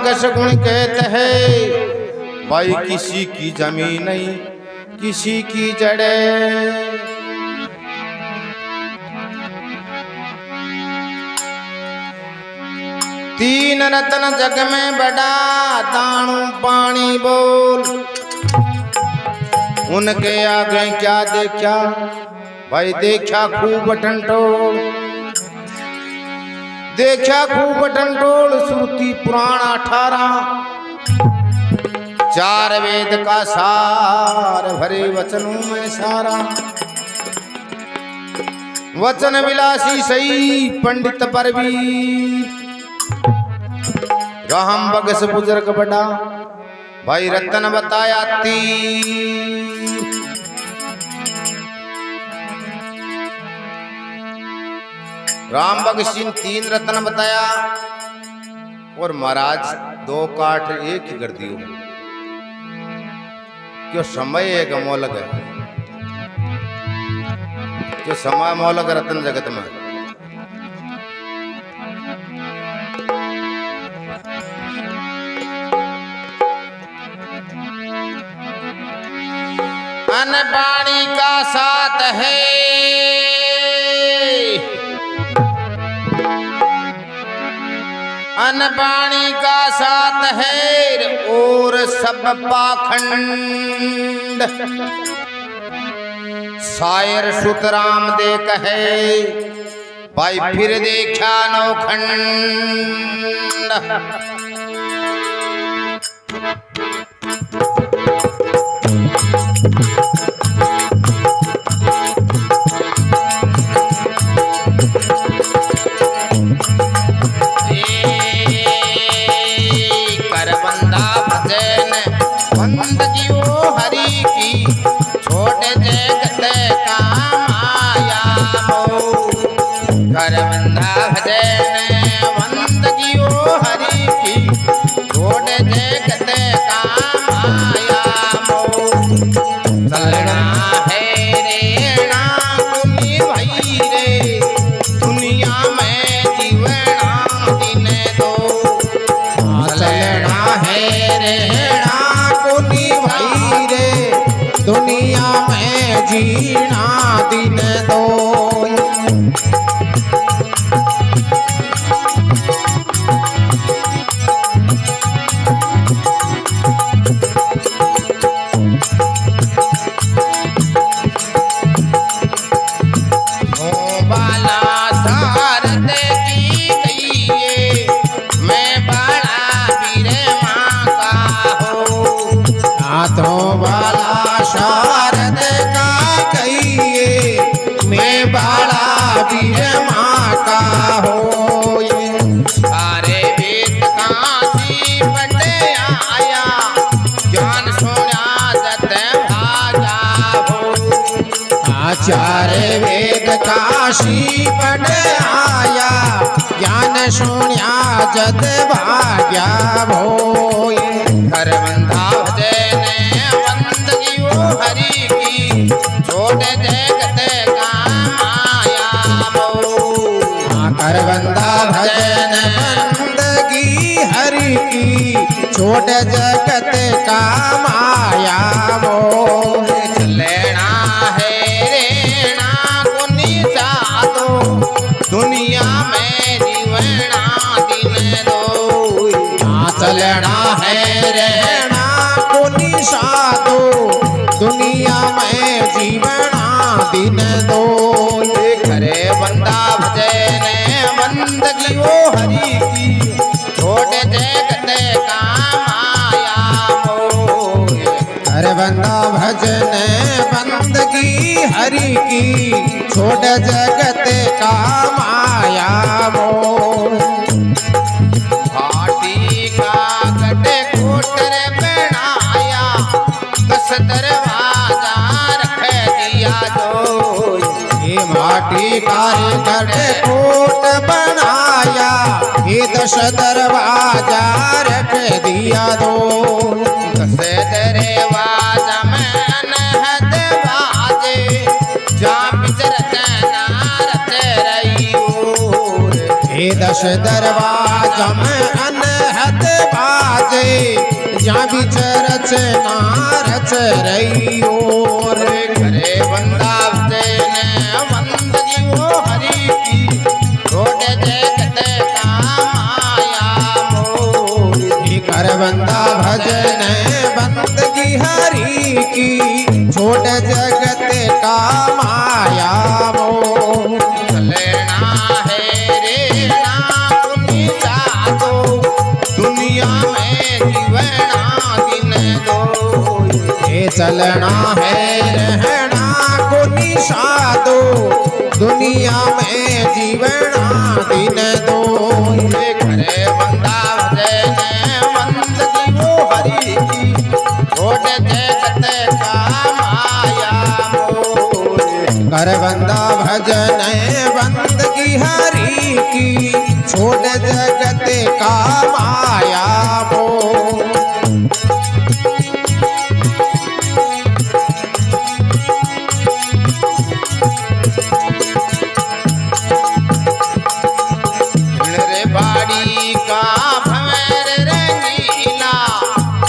Bugs गुण कहते हैं भाई किसी की जमीन नहीं किसी की जड़े। तीन रत्न जग में बड़ा दानू पानी बोल, उनके आगे क्या देखा भाई देखा खूब टंटोल, देखा खूब टंटोल श्रुति पुराण 18 चार वेद का सार भरे वचनों में सारा। वचन विलासी सही पंडित परवीर, राम बगस बुजुर्ग बड़ा भाई रतन बताया तीर। राम बगस सिंह 3 रत्न बताया और महाराज 2 काठ एक ही कर दियो, क्यों समय एक मोलक है, क्यों समय मोलक रत्न जगत में। अनबाणी का साथ है अनबाणी का साथ है और सब पाखंड। शायर सुतराम दे कहे भाई फिर देखा नौखंड। दुनिया में जीना दिन दो। शारद का कहिए मैं बाला वीर माँ का हो। सारे वेद काशी बटे आया ज्ञान सोना जत भाजा हो। आचार्य वेद काशी बटे आया ज्ञान सोना जत भाग्या हो। घर बंधा हरि की छोड़ जगत का माया मोह। कर बंदा भजन बंदगी हरि की छोड़ जगत का माया मोह। लेना है रेना को निसादो दुनिया में जीवना दिन दो। चलना है रहना को निसादो दुनिया में जीवना दिन दो। ये करे बंदा भजन बंदगी वो हरि की छोड़ जगत का माया मोह। अरे बंदा भजन बंदगी हरि की छोड़ जगत का माया मोह। भाटी का गटे कोटर बनाया दस दरवाजा रख दिया दो। ये माटी कारीगर कोट बनाया ये 10 दरवाजा रख दिया दो। 10 दरवाजा में अनहद बाजे जहाँ बिचरत नारत रही। ये 10 दरवाजा में अनहद बाजे जहाँ बीच रचना रच रही और करे बंदा भजन बंद जीवो हरि की छोट जगत का माया मोह कर बंदा भजन बंदगी हरि की छोड़ जगत का माया मोह चलना है रे ना कुनी साधो दुनिया में जीवना दिन दो ये चलना है रहना को निषादो दुनिया में जीवना दिन दो ये करे बंदा भजन बंद जीवो हरि की छोट जगत का माया मोह कर बंदा भजन बंदगी हरि की छोड़ जगत का माया मोह रे बाड़ी का भंवर रंगीला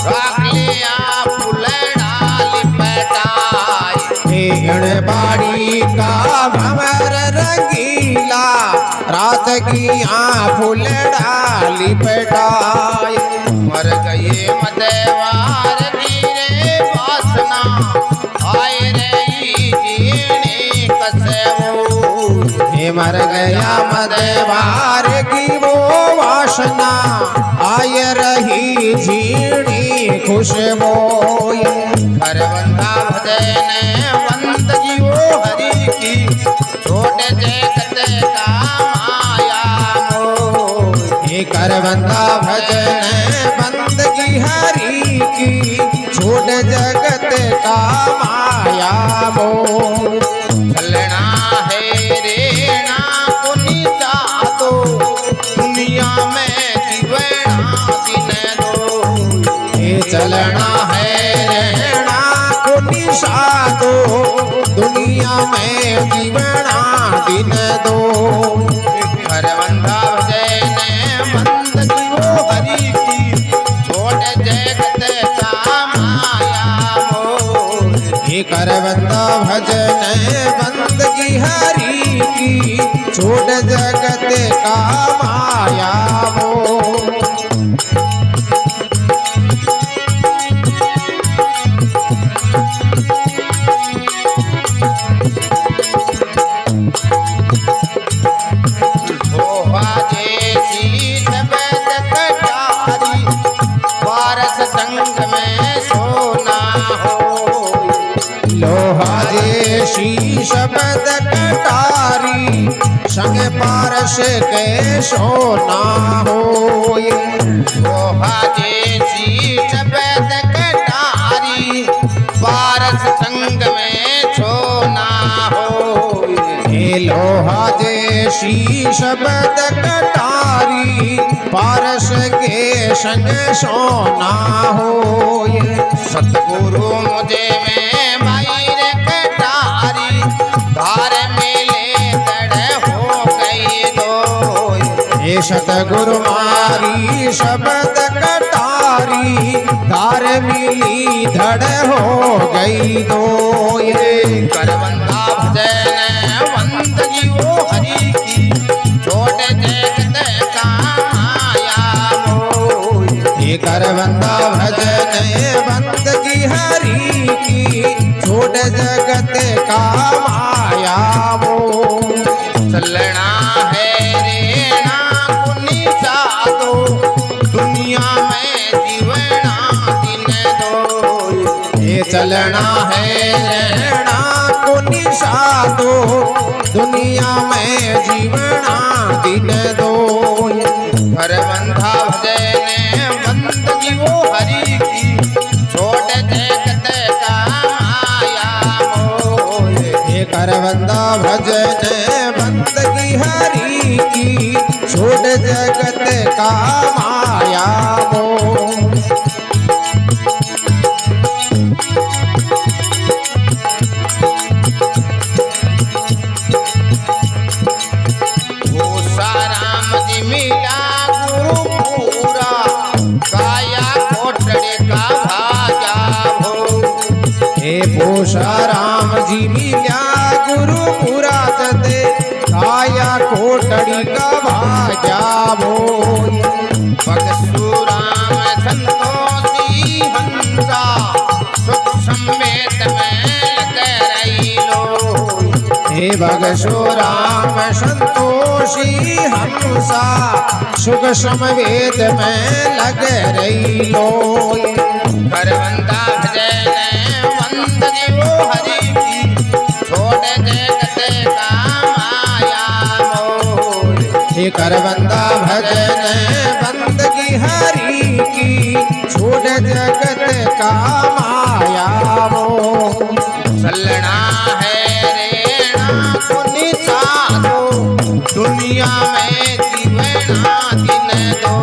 राख लिया फुलड़ा लिपटाए भेड़ बाड़ी का भंवर रंगीला रात की फूल डाली पटाए मर गए मदेवार धीरे वासना आए रही जीने कसमो हे मर गया मदेवार की वो वासना आय रही झीणी खुशबू घर बंदा भजन बंद जीवो हरि की छोट जगत का माया मोह हे कर बंदा भजन बंदगी हरि की छोड़ जगत का माया मोह चलना है रे ना कुनी साधो दुनिया में जीवना दिन दो ये चलना है रहना को निषादो दुनिया में जीवना दिन दो घर बंदा भजन बंद जीवो हरि की छोट जगत का माया मोह हे कर बंदा भजन बंदगी हरि की छोड़ जगत का माया मोह धोहा जैसी सबद कटारी पारस संग में सोना हो लोहा जैसी शब्द कटारी संग पारस के सोना होय लोहा जैसी शब्द कटारी पारस संग में सोना हो हे लोहा जैसी शब्द कटारी पारस के संग सोना होय सतगुरु मुझे में बाहर कटारी धार मेले तड़ हो गई दो हे सतगुरु मारी शब्द कटारी धार मिली धड़ हो गई दो ये कर बंदा भजन बंद जीवो हरि की छोट जगत का माया मोह ये कर बंदा भजन बंदगी हरि की छोड़ जगत का माया मोह चलना है रे ना कुनी साधो दुनिया में जीवना दिन दो ये चलना है रहना को निषादो दुनिया में जीवना दिन दो घर बंधा भजन बंद जीवो हरि की छोट जगत का माया मोह ये कर बंदा भजन बंदगी हरि की छोड़ जगत का माया मोह भूसा राम जी मिला गुरु पूरा पोषा राम जी मिल्या गुरु मुराद दे आया कोटड़ी का भाग्या बोल परशुराम संतोषी हंसा सुख समेत में लगे रही लो। हे भगशुराम संतोषी हंसा सुख समवेद में लग रही लो। करबंदा भजन वंदने वो हरि की छोड़ जगत का माया मोह। हे करबंदा भजन बंदगी हरि की छोड़ जगत का माया मोह। चलना है रेणा को निसारो दुनिया में जीवना दिन दो।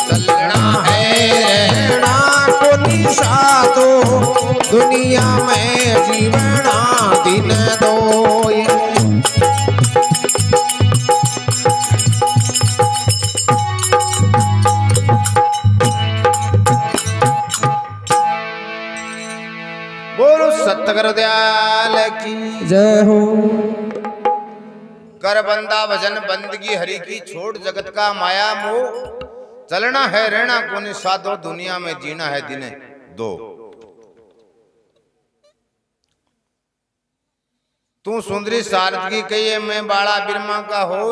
चलना है रेणा को निशा दो दुनिया में जीवना दिन दो। बोलो सतगुरु दयाल की जय हो। कर बंदा भजन बंदगी हरि की छोड़ जगत का माया मोह। चलना है रहना कोनी साधो दुनिया में जीना है दिन दो। तू सुंदरी सारद की कहिए मैं बाड़ा बिरमा का हो।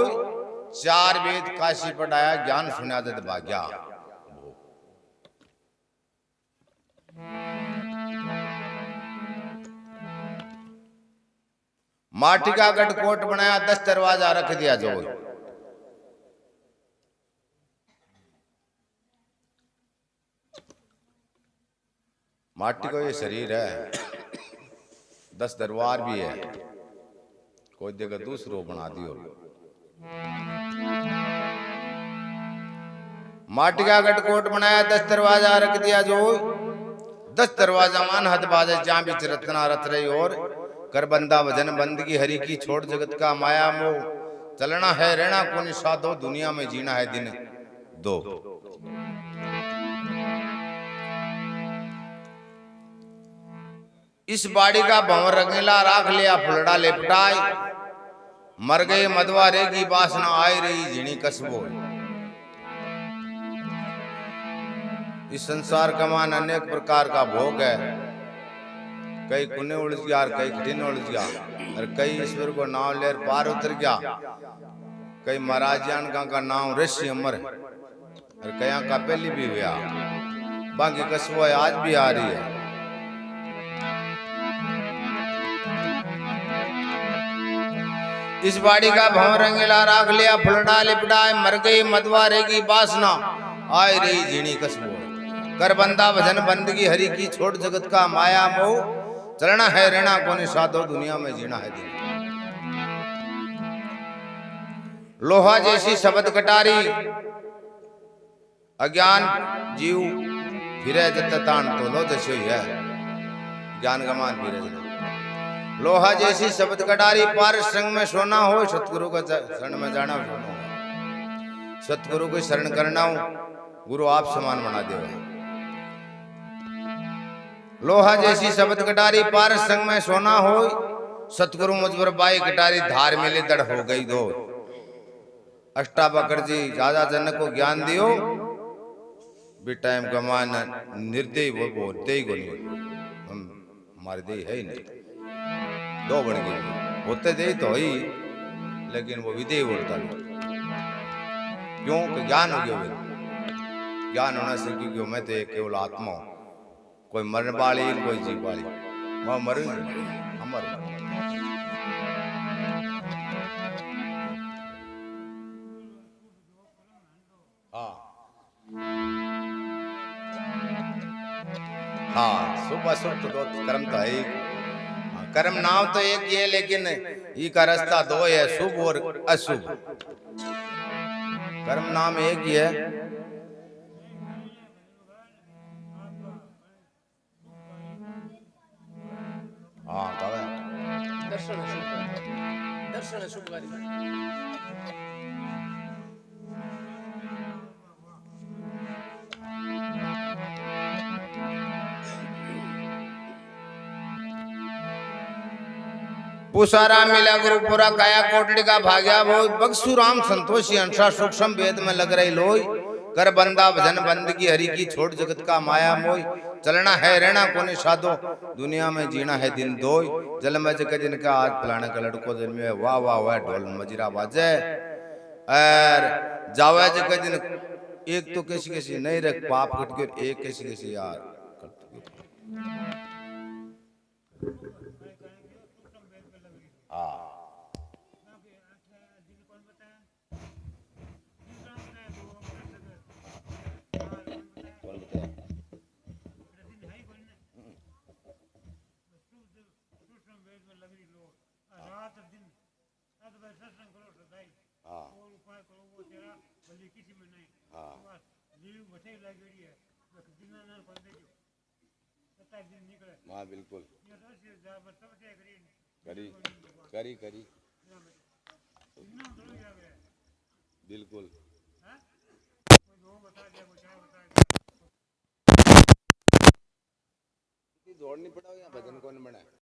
चार वेद काशी पढ़ाया ज्ञान सुना दे भाग्या। माटी का गढ़कोट बनाया 10 दरवाजा रख दिया जो। माटी को ये शरीर है 10 दरबार भी है। कोई जगह दूसरो बना दियो। माटी का गढ़कोट बनाया 10 दरवाजा रख दिया जो। 10 दरवाजा मान हद बाजे जहां बीच रत्ना रत रही और कर बंदा भजन बंदगी हरि की छोड़ जगत का माया मोह। चलना है रहना कोनी साधो दुनिया में जीना है दिन दो। इस बाड़ी का भंवर रंगीला राख लिया फुलड़ा लेपटाई। मर गए मदवारे की वासना आई रही झिणी कसबो। इस संसार का मान अनेक प्रकार का भोग है। कई कुने उलझ गया और कई कठिन उलझ गया और कई ईश्वर को नाम लेर पार उतर गया। कई महाराजान का नाम ऋषि अमर और कया का पहली भी हुआ। बाकी कसबो आज भी आ रही है। इस बाड़ी का भंवर रंगीला राख लिया फुलड़ा लिपटाए। मर गई मदवारे की वासना आई रही झिणी कसबो। कर बंदा भजन बंदगी हरि की छोड़ जगत का माया मोह। चलना है रहना कोनी साधो दुनिया में जीना है दिन। लोहा जैसी शब्द कटारी अज्ञान जीव फिरे जत तान तो लो जैसे ही है। ज्ञान गमान फिरे जत। लोहा जैसी शब्द कटारी पार संग में सोना हो। सतगुरु का शरण में जाना सोना हो। सतगुरु को शरण करना हो गुरु आप समान बना दे। लोहा जैसी शब्द कटारी पार संग में सोना हो। सतगुरु मुझपर बाई कटारी धार मिले दड़ हो गई दो। अष्टावक्र जी राजा जनक को ज्ञान दियो। भी टाइम का मान निर्दयी वो बोलते ही को नहीं। हम हमारे दे है ही नहीं। दो बन गए होते दे तो ही लेकिन वो विदेही बोलता नहीं। क्यों कि ज्ञान हो गया। ज्ञान होना से क्योंकि मैं तो एक केवल आत्मा हूं। कोई मरने वाली कोई जीव वाली वह मर अमर। हाँ शुभ अशुभ तो कर्म तो है। कर्म नाम तो एक ही है लेकिन ई का रास्ता दो है शुभ और अशुभ। कर्म नाम एक ही है। हाँ दर्शन शुभकारी। पुसारा मिला गुरुपुरा काया कोटड़ी का भाग्या वो बक्सु राम संतोषी अंशा सूक्ष्म वेद में लग रही लोई कर बंदा भजन बंदगी हरि की छोड़ जगत का माया मोय चलना है रहना कोने साधो दुनिया में जीना है दिन दोय जल में जग जिनका आज फलाने का लड़को जन्मे है वाह वाह वाह ढोल मजीरा बाजे और जावे जग जिन एक तो कैसी कैसी नहीं रख पाप कट के एक कैसी कैसी यार हाँ बिल्कुल करी करी करी बिल्कुल दौड़ नहीं पड़ा या भजन कौन बना